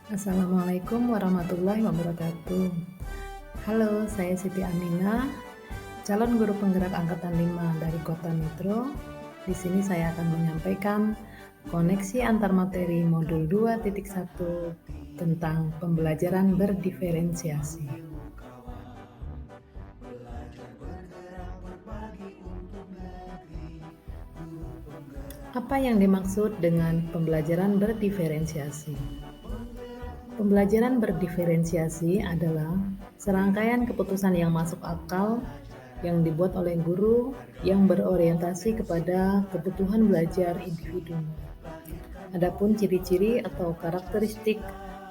Assalamualaikum warahmatullahi wabarakatuh. Halo, saya Siti Aminah, calon guru penggerak angkatan 5 dari Kota Metro. Di sini saya akan menyampaikan koneksi antar materi modul 2.1 tentang pembelajaran berdiferensiasi. Apa yang dimaksud dengan pembelajaran berdiferensiasi? Pembelajaran berdiferensiasi adalah serangkaian keputusan yang masuk akal yang dibuat oleh guru yang berorientasi kepada kebutuhan belajar individu. Adapun ciri-ciri atau karakteristik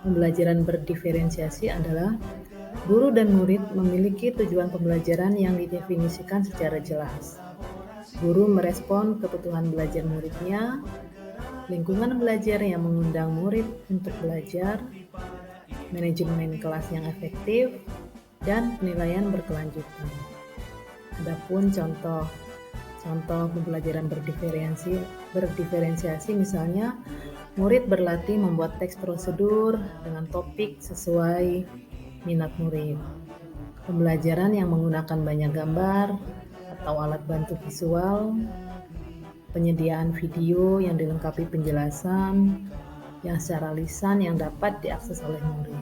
pembelajaran berdiferensiasi adalah guru dan murid memiliki tujuan pembelajaran yang didefinisikan secara jelas. Guru merespon kebutuhan belajar muridnya, lingkungan belajar yang mengundang murid untuk belajar, manajemen kelas yang efektif, dan penilaian berkelanjutan. Adapun contoh pembelajaran berdiferensiasi misalnya murid berlatih membuat teks prosedur dengan topik sesuai minat murid. Pembelajaran yang menggunakan banyak gambar atau alat bantu visual, penyediaan video yang dilengkapi penjelasan yang secara lisan yang dapat diakses oleh murid.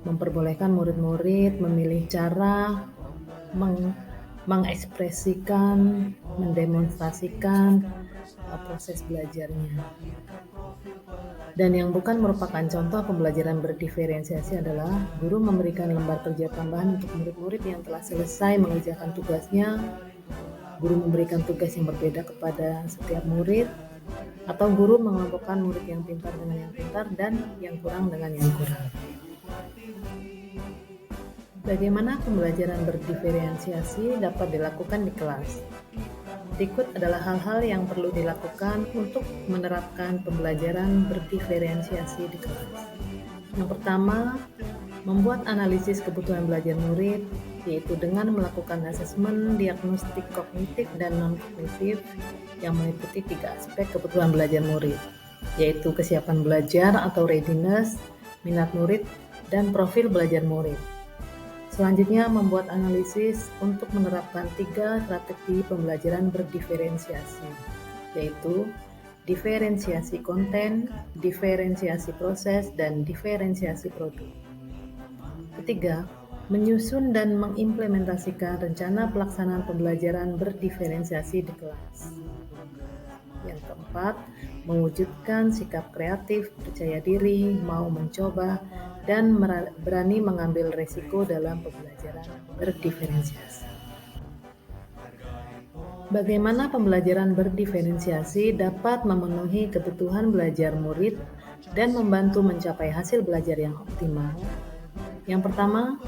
Memperbolehkan murid-murid memilih cara mengekspresikan, mendemonstrasikan proses belajarnya. Dan yang bukan merupakan contoh pembelajaran berdiferensiasi adalah guru memberikan lembar kerja tambahan untuk murid-murid yang telah selesai mengerjakan tugasnya, guru memberikan tugas yang berbeda kepada setiap murid, atau guru mengelompokkan murid yang pintar dengan yang pintar dan yang kurang dengan yang kurang. Bagaimana pembelajaran berdiferensiasi dapat dilakukan di kelas? Berikut adalah hal-hal yang perlu dilakukan untuk menerapkan pembelajaran berdiferensiasi di kelas. Yang pertama, membuat analisis kebutuhan belajar murid, yaitu dengan melakukan asesmen diagnostik kognitif dan non-kognitif yang meliputi 3 aspek kebutuhan belajar murid, yaitu kesiapan belajar atau readiness, minat murid, dan profil belajar murid. Selanjutnya, membuat analisis untuk menerapkan 3 strategi pembelajaran berdiferensiasi, yaitu diferensiasi konten, diferensiasi proses, dan diferensiasi produk. Ketiga, menyusun dan mengimplementasikan rencana pelaksanaan pembelajaran berdiferensiasi di kelas. Yang keempat, mewujudkan sikap kreatif, percaya diri, mau mencoba, dan berani mengambil resiko dalam pembelajaran berdiferensiasi. Bagaimana pembelajaran berdiferensiasi dapat memenuhi kebutuhan belajar murid dan membantu mencapai hasil belajar yang optimal? Yang pertama,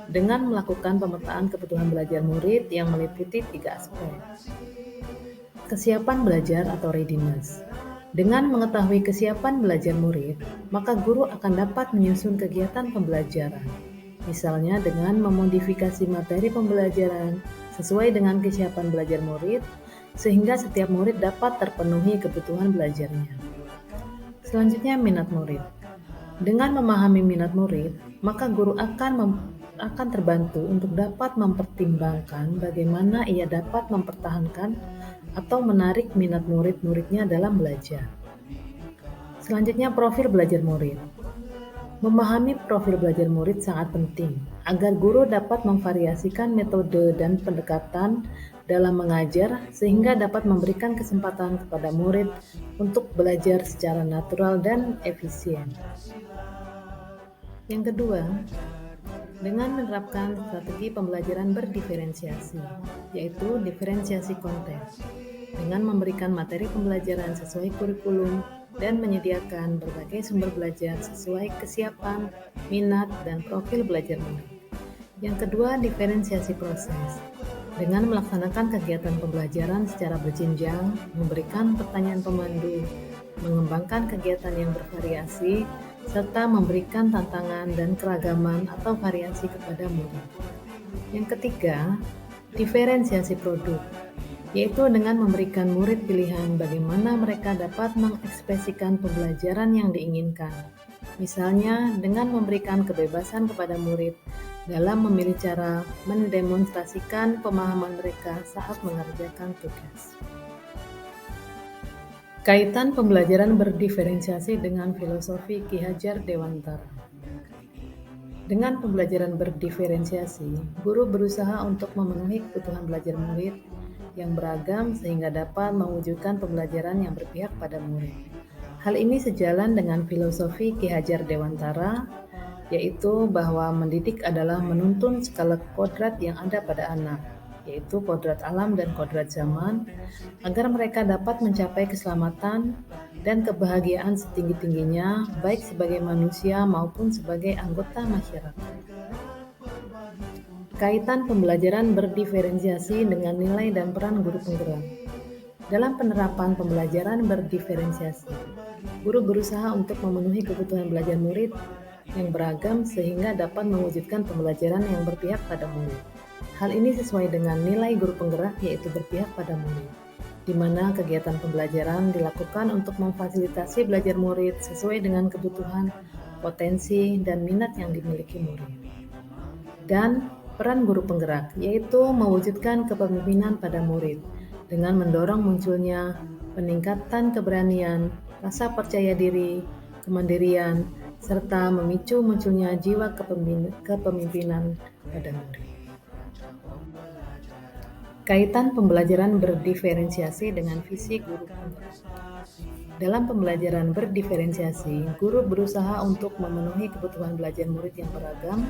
dengan melakukan pemetaan kebutuhan belajar murid yang meliputi 3 aspek. Kesiapan belajar atau readiness. Dengan mengetahui kesiapan belajar murid, maka guru akan dapat menyusun kegiatan pembelajaran, misalnya dengan memodifikasi materi pembelajaran sesuai dengan kesiapan belajar murid, sehingga setiap murid dapat terpenuhi kebutuhan belajarnya. Selanjutnya, minat murid. Dengan memahami minat murid, maka guru akan terbantu untuk dapat mempertimbangkan bagaimana ia dapat mempertahankan atau menarik minat murid-muridnya dalam belajar. Selanjutnya, profil belajar murid. Memahami profil belajar murid sangat penting agar guru dapat memvariasikan metode dan pendekatan dalam mengajar sehingga dapat memberikan kesempatan kepada murid untuk belajar secara natural dan efisien. Yang kedua, dengan menerapkan strategi pembelajaran berdiferensiasi, yaitu diferensiasi konten, dengan memberikan materi pembelajaran sesuai kurikulum dan menyediakan berbagai sumber belajar sesuai kesiapan, minat, dan profil belajar murid. Yang kedua, diferensiasi proses. Dengan melaksanakan kegiatan pembelajaran secara berjenjang, memberikan pertanyaan pemandu, mengembangkan kegiatan yang bervariasi, serta memberikan tantangan dan keragaman atau variasi kepada murid. Yang ketiga, diferensiasi produk, yaitu dengan memberikan murid pilihan bagaimana mereka dapat mengekspresikan pembelajaran yang diinginkan. Misalnya dengan memberikan kebebasan kepada murid dalam memilih cara mendemonstrasikan pemahaman mereka saat mengerjakan tugas. Kaitan pembelajaran berdiferensiasi dengan filosofi Ki Hajar Dewantara. Dengan pembelajaran berdiferensiasi, guru berusaha untuk memenuhi kebutuhan belajar murid yang beragam sehingga dapat mewujudkan pembelajaran yang berpihak pada murid. Hal ini sejalan dengan filosofi Ki Hajar Dewantara, yaitu bahwa mendidik adalah menuntun skala kodrat yang ada pada anak, yaitu kodrat alam dan kodrat zaman, agar mereka dapat mencapai keselamatan dan kebahagiaan setinggi-tingginya, baik sebagai manusia maupun sebagai anggota masyarakat. Kaitan pembelajaran berdiferensiasi dengan nilai dan peran guru penggerak. Dalam penerapan pembelajaran berdiferensiasi, guru berusaha untuk memenuhi kebutuhan belajar murid yang beragam sehingga dapat mewujudkan pembelajaran yang berpihak pada murid. Hal ini sesuai dengan nilai guru penggerak, yaitu berpihak pada murid, di mana kegiatan pembelajaran dilakukan untuk memfasilitasi belajar murid sesuai dengan kebutuhan, potensi, dan minat yang dimiliki murid. Dan peran guru penggerak, yaitu mewujudkan kepemimpinan pada murid dengan mendorong munculnya peningkatan keberanian, rasa percaya diri, kemandirian, serta memicu munculnya jiwa kepemimpinan pada murid. Kaitan pembelajaran berdiferensiasi dengan visi guru penggerak. Dalam pembelajaran berdiferensiasi, guru berusaha untuk memenuhi kebutuhan belajar murid yang beragam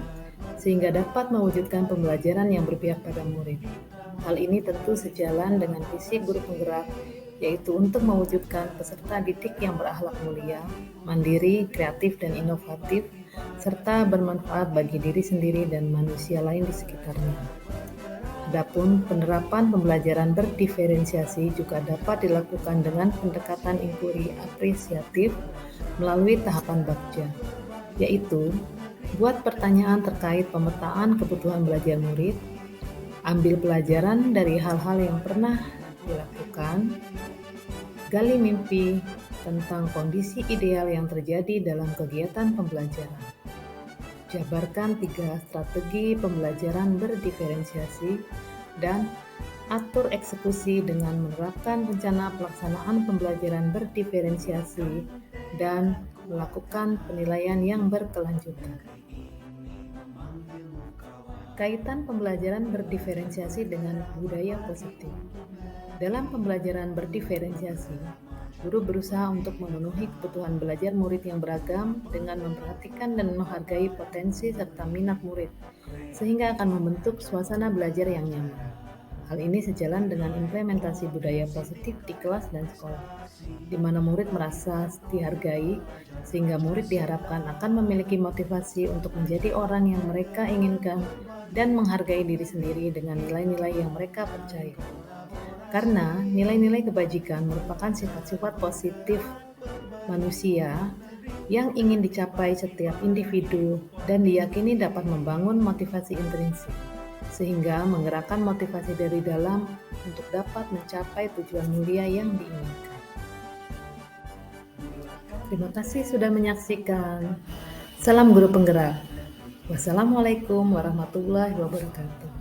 sehingga dapat mewujudkan pembelajaran yang berpihak pada murid. Hal ini tentu sejalan dengan visi guru penggerak, yaitu untuk mewujudkan peserta didik yang berakhlak mulia, mandiri, kreatif, dan inovatif, serta bermanfaat bagi diri sendiri dan manusia lain di sekitarnya. Adapun penerapan pembelajaran berdiferensiasi juga dapat dilakukan dengan pendekatan inquiry apresiatif melalui tahapan Bagja, yaitu buat pertanyaan terkait pemetaan kebutuhan belajar murid, ambil pelajaran dari hal-hal yang pernah dilakukan, gali mimpi tentang kondisi ideal yang terjadi dalam kegiatan pembelajaran. Jabarkan 3 strategi pembelajaran berdiferensiasi dan atur eksekusi dengan menerapkan rencana pelaksanaan pembelajaran berdiferensiasi dan melakukan penilaian yang berkelanjutan. Kaitan pembelajaran berdiferensiasi dengan budaya positif. Dalam pembelajaran berdiferensiasi, guru berusaha untuk memenuhi kebutuhan belajar murid yang beragam dengan memperhatikan dan menghargai potensi serta minat murid, sehingga akan membentuk suasana belajar yang nyaman. Hal ini sejalan dengan implementasi budaya positif di kelas dan sekolah, di mana murid merasa dihargai, sehingga murid diharapkan akan memiliki motivasi untuk menjadi orang yang mereka inginkan dan menghargai diri sendiri dengan nilai-nilai yang mereka percaya. Karena nilai-nilai kebajikan merupakan sifat-sifat positif manusia yang ingin dicapai setiap individu dan diyakini dapat membangun motivasi intrinsik, sehingga menggerakkan motivasi dari dalam untuk dapat mencapai tujuan mulia yang diinginkan. Terima kasih sudah menyaksikan. Salam Guru Penggerak. Wassalamualaikum warahmatullahi wabarakatuh.